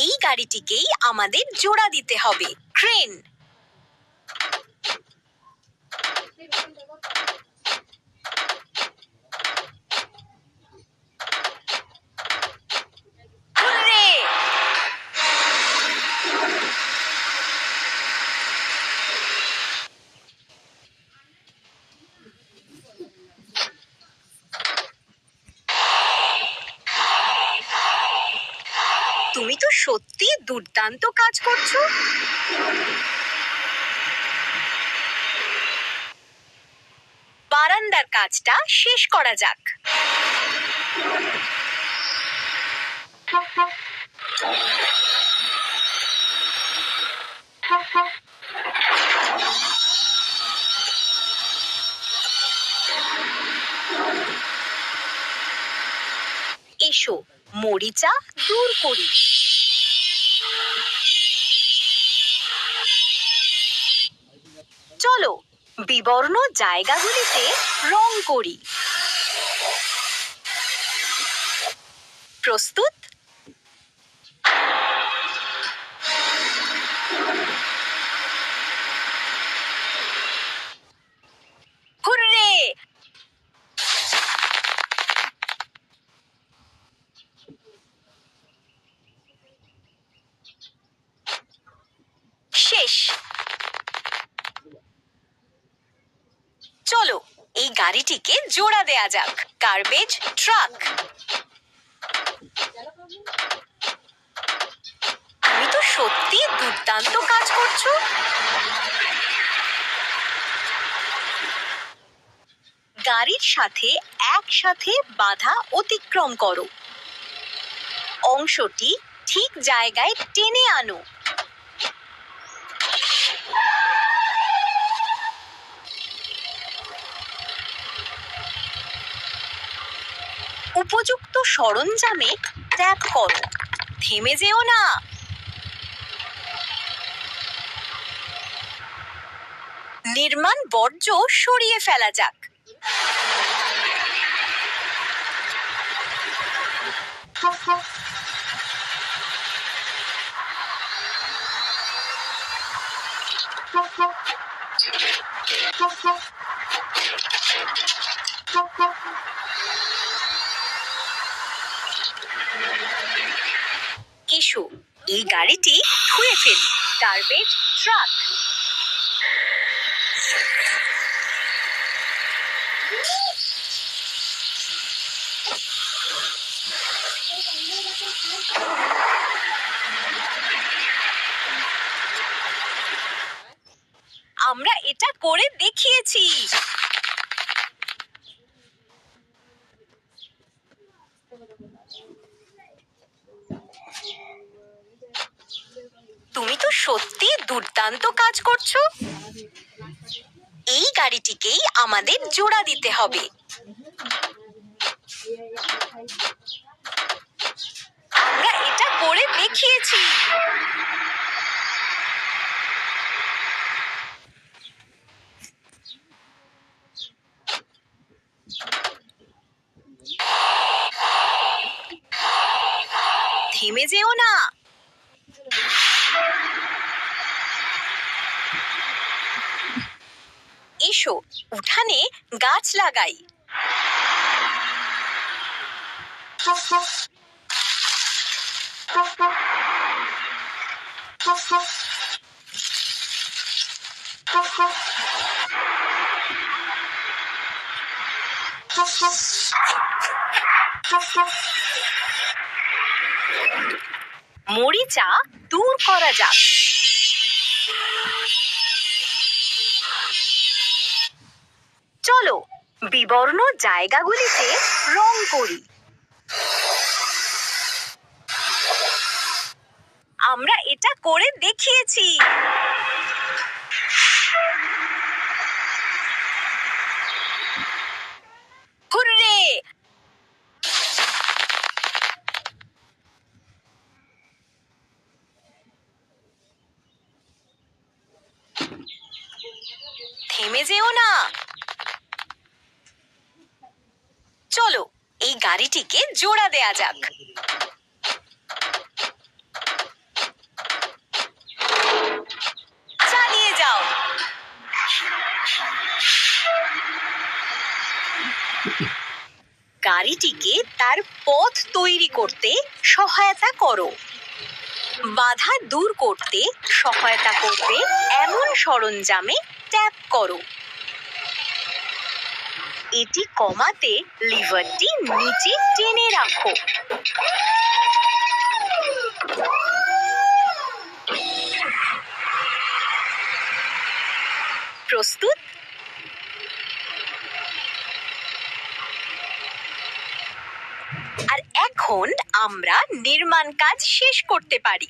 এই গাড়িটিকেই আমাদের জোড়া দিতে হবে। ক্রেন। তুমি তো সত্যি দুর্দান্ত কাজ করছো। বারান্দার কাজটা শেষ করা যাক। এসো মরিচা দূর করি। চলো বিবর্ণ জায়গাগুলিতে রং করি। প্রস্তুত? হুররে! শেষ। চলো এই গাড়িটিকে জোড়া দেয়া যাক। Garbage truck. তুমি তো সত্যি দুর্দান্ত কাজ করছো। গাড়ির সাথে একসাথে বাধা অতিক্রম করো। অংশটি ঠিক জায়গায় টেনে আনো। উপযুক্ত সরঞ্জামে ট্যাপ করো। থেমে যেও না। নির্মাণ বর্জ্য সরিয়ে ফেলা যাক। এসো এই গাড়িটি ধুয়ে ফেলি। Garbage truck. আমরা এটা করে দেখিয়েছি। তুমি তো সত্যি দুর্দান্ত কাজ করছো। এই গাড়িটিকেই আমাদের জোড়া দিতে হবে। আমরা এটা করে দেখিয়েছি। থেমে যেও না। এসো উঠানে গাছ লাগাই। মরিচা দূর করা যাক। চলো বিবর্ণ জায়গাগুলিতে রং করি। আমরা এটা করে দেখিয়েছি। হুররে! থেমে যেও না। চলো এই গাড়িটিকে জোড়া দেয়া যাক। গাড়িটিকে তার পথ তৈরি করতে সহায়তা করো। বাধা দূর করতে সহায়তা করবে এমন সরঞ্জামে ট্যাপ করো। এটি কমাতে লিভারটি নিচে টেনে রাখো। প্রস্তুত? আর এখন আমরা নির্মাণ কাজ শেষ করতে পারি।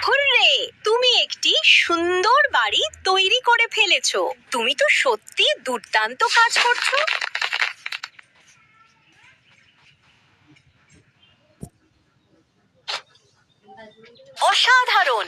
হুররে! তুমি একটি সুন্দর বাড়ি তৈরি করে ফেলেছো। তুমি তো সত্যি দুর্দান্ত কাজ করছো। অসাধারণ!